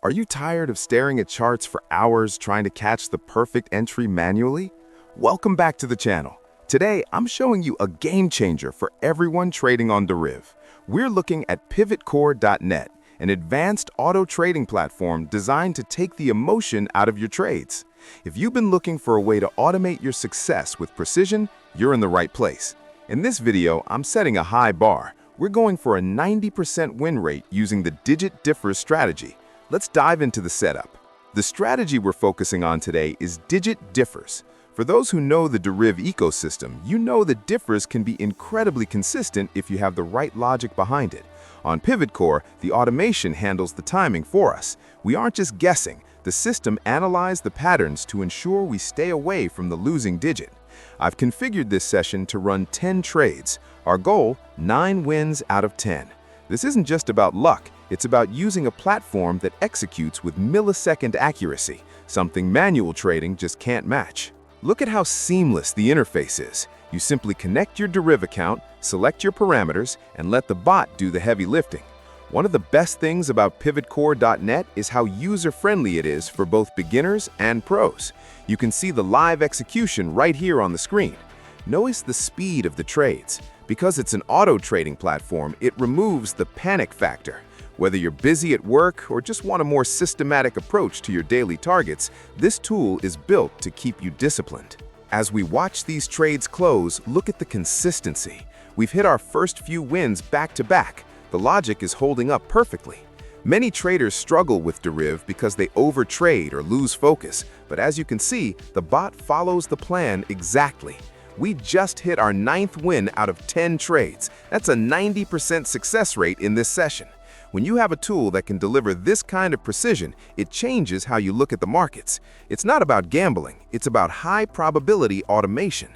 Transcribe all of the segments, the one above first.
Are you tired of staring at charts for hours trying to catch the perfect entry manually? Welcome back to the channel. Today, I'm showing you a game changer for everyone trading on Deriv. We're looking at PivotCore.net, an advanced auto trading platform designed to take the emotion out of your trades. If you've been looking for a way to automate your success with precision, you're in the right place. In this video, I'm setting a high bar. We're going for a 90% win rate using the digit differs strategy. Let's dive into the setup. The strategy we're focusing on today is digit differs. For those who know the Deriv ecosystem, you know that differs can be incredibly consistent if you have the right logic behind it. On PivotCore, the automation handles the timing for us. We aren't just guessing. The system analyzes the patterns to ensure we stay away from the losing digit. I've configured this session to run 10 trades. Our goal, 9 wins out of 10. This isn't just about luck. It's about using a platform that executes with millisecond accuracy, something manual trading just can't match. Look at how seamless the interface is. You simply connect your Deriv account, select your parameters, and let the bot do the heavy lifting. One of the best things about PivotCore.net is how user-friendly it is for both beginners and pros. You can see the live execution right here on the screen. Notice the speed of the trades. Because it's an auto trading platform, it removes the panic factor. Whether you're busy at work or just want a more systematic approach to your daily targets, this tool is built to keep you disciplined. As we watch these trades close, look at the consistency. We've hit our first few wins back to back. The logic is holding up perfectly. Many traders struggle with Deriv because they overtrade or lose focus, but as you can see, the bot follows the plan exactly. We just hit our 9th win out of 10 trades. That's a 90% success rate in this session. When you have a tool that can deliver this kind of precision, it changes how you look at the markets. It's not about gambling, it's about high probability automation.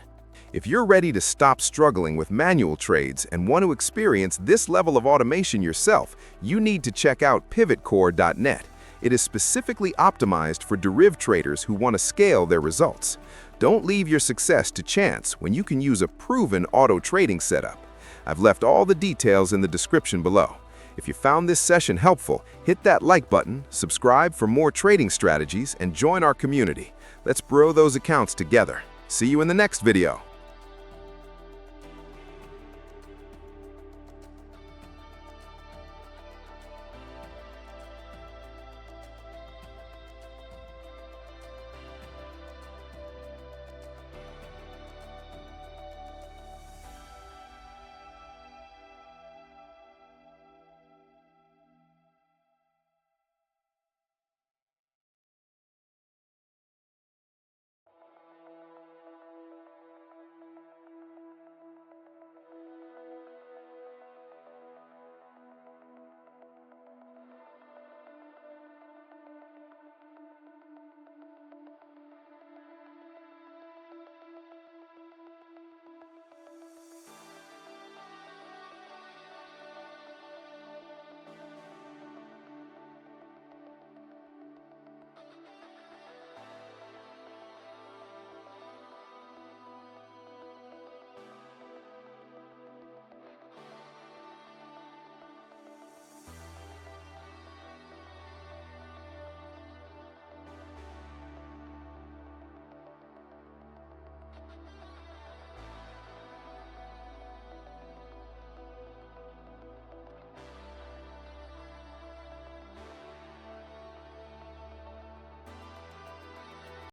If you're ready to stop struggling with manual trades and want to experience this level of automation yourself, you need to check out PivotCore.net. It is specifically optimized for Deriv traders who want to scale their results. Don't leave your success to chance when you can use a proven auto trading setup. I've left all the details in the description below. If you found this session helpful, hit that like button, subscribe for more trading strategies, and join our community. Let's grow those accounts together. See you in the next video.